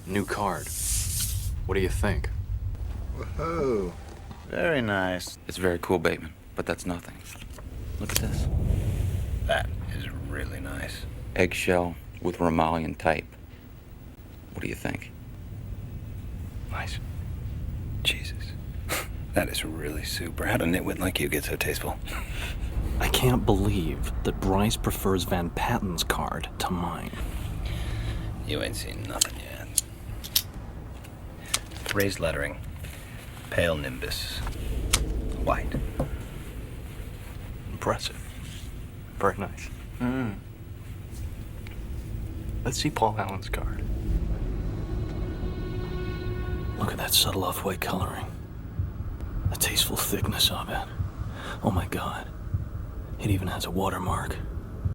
New card. What do you think? Whoa. Very nice. It's very cool, Bateman, but that's nothing. Look at this. That is really nice. Eggshell with Romalian type. What do you think? Nice. Jesus. That is really super. How'd a nitwit like you get so tasteful? I can't believe that Bryce prefers Van Patten's card to mine. You ain't seen nothing yet. Raised lettering. Pale nimbus. White. Impressive. Very nice. Let's see Paul Allen's card. Look at that subtle off-white coloring. The tasteful thickness of it. Oh my God. It even has a watermark.